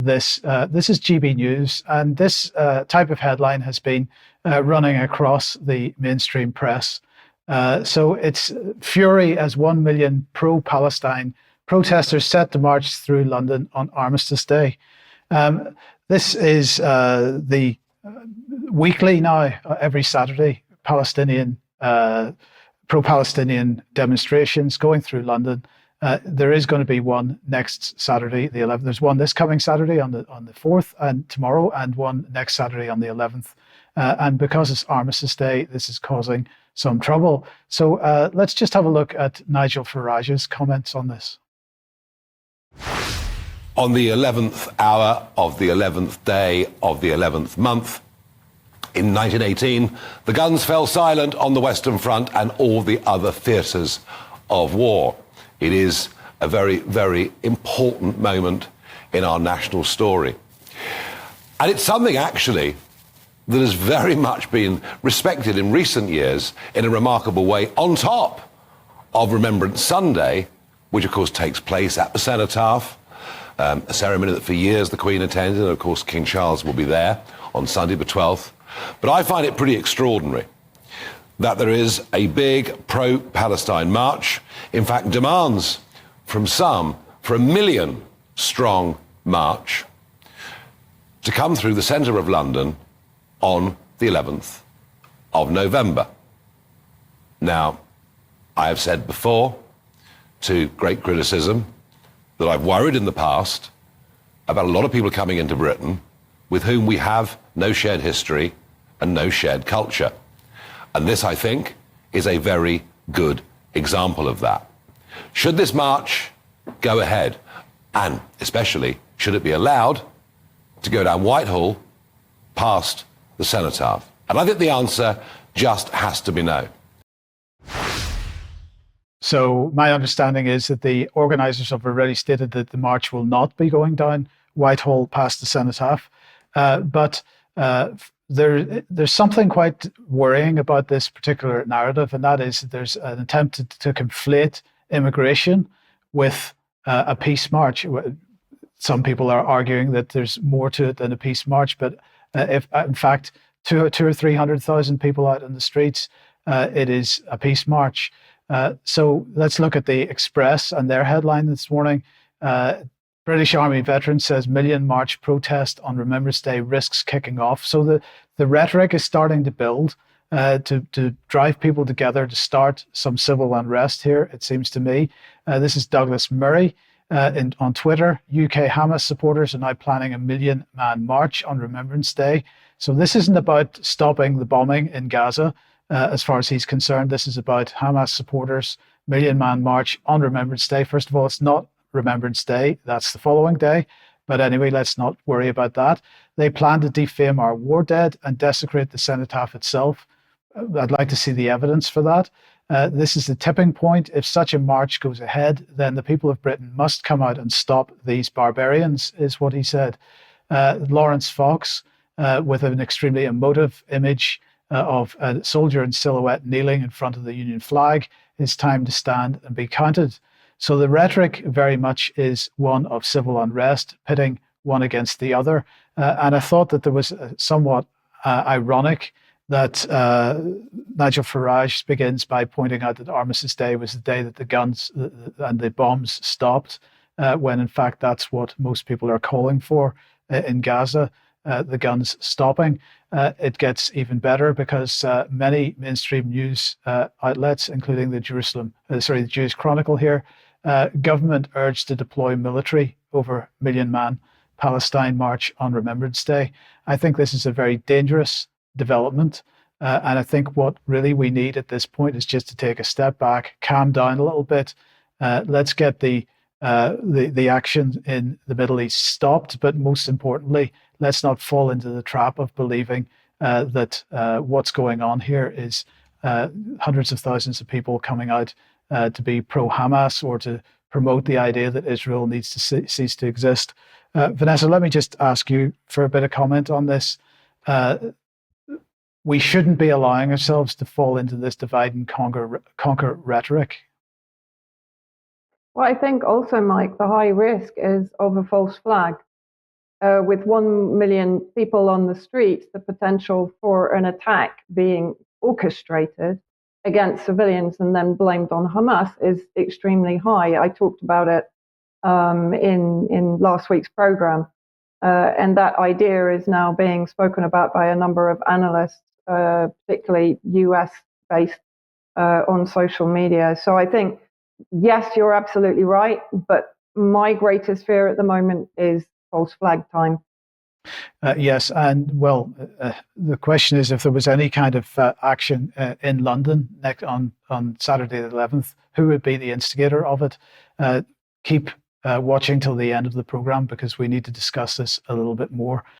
this. This is GB News, and this type of headline has been running across the mainstream press. So it's fury as 1 million pro-Palestine protesters set to march through London on Armistice Day. This is the weekly now, every Saturday, Palestinian pro-Palestinian demonstrations going through London. There is going to be one next Saturday, the 11th. There's one this coming Saturday on the 4th and tomorrow, and one next Saturday on the 11th. And because it's Armistice Day, this is causing some trouble. So let's just have a look at Nigel Farage's comments on this. On the 11th hour of the 11th day of the 11th month, in 1918, the guns fell silent on the Western Front and all the other theatres of war. It is a very, very important moment in our national story. And it's something, actually, that has very much been respected in recent years in a remarkable way, on top of Remembrance Sunday, which, of course, takes place at the Cenotaph, a ceremony that for years the Queen attended, and, of course, King Charles will be there on Sunday the 12th. But I find it pretty extraordinary that there is a big pro-Palestine march, in fact demands from some for a 1 million strong march to come through the centre of London on the 11th of November. Now, I have said before, to great criticism, that I've worried in the past about a lot of people coming into Britain with whom we have no shared history and no shared culture. And this, I think, is a very good example of that. Should this march go ahead, and especially should it be allowed to go down Whitehall past the Cenotaph? And I think the answer just has to be no. So my understanding is that the organisers have already stated that the march will not be going down Whitehall past the Cenotaph. But there's something quite worrying about this particular narrative, and that is that there's an attempt to conflate immigration with a peace march. Some people are arguing that there's more to it than a peace march, but if in fact 200,000 or 300,000 people out in the streets, it is a peace march. So let's look at the Express and their headline this morning. British Army veteran says million march protest on Remembrance Day risks kicking off. So the rhetoric is starting to build to drive people together to start some civil unrest here, it seems to me. This is Douglas Murray on Twitter. UK Hamas supporters are now planning a 1 million man march on Remembrance Day. So this isn't about stopping the bombing in Gaza. As far as he's concerned, this is about Hamas supporters, 1 million man march on Remembrance Day. First of all, it's not Remembrance Day, that's the following day. But anyway, let's not worry about that. They plan to defame our war dead and desecrate the Cenotaph itself. I'd like to see the evidence for that. This is the tipping point. If such a march goes ahead, then the people of Britain must come out and stop these barbarians, is what he said. Laurence Fox, with an extremely emotive image of a soldier in silhouette kneeling in front of the Union flag, it's time to stand and be counted. So the rhetoric very much is one of civil unrest, pitting one against the other. And I thought that there was somewhat ironic that Nigel Farage begins by pointing out that Armistice Day was the day that the guns and the bombs stopped, when in fact that's what most people are calling for in Gaza, the guns stopping. It gets even better because many mainstream news outlets, including the Jewish Chronicle here, government urged to deploy military over 1 million man Palestine march on Remembrance Day. I think this is a very dangerous development. And I think what really we need at this point is just to take a step back, calm down a little bit. Let's get the action in the Middle East stopped. But most importantly, let's not fall into the trap of believing that what's going on here is hundreds of thousands of people coming out to be pro-Hamas or to promote the idea that Israel needs to cease to exist. Vanessa, let me just ask you for a bit of comment on this. We shouldn't be allowing ourselves to fall into this divide and conquer rhetoric. Well, I think also, Mike, the high risk is of a false flag. with 1 million people on the streets, the potential for an attack being orchestrated against civilians and then blamed on Hamas is extremely high. I talked about it in last week's program, and that idea is now being spoken about by a number of analysts, particularly US-based, on social media. So I think, yes, you're absolutely right, but my greatest fear at the moment is false flag time. Yes, and well, the question is if there was any kind of action in London on Saturday the 11th, who would be the instigator of it? Keep watching till the end of the program because we need to discuss this a little bit more.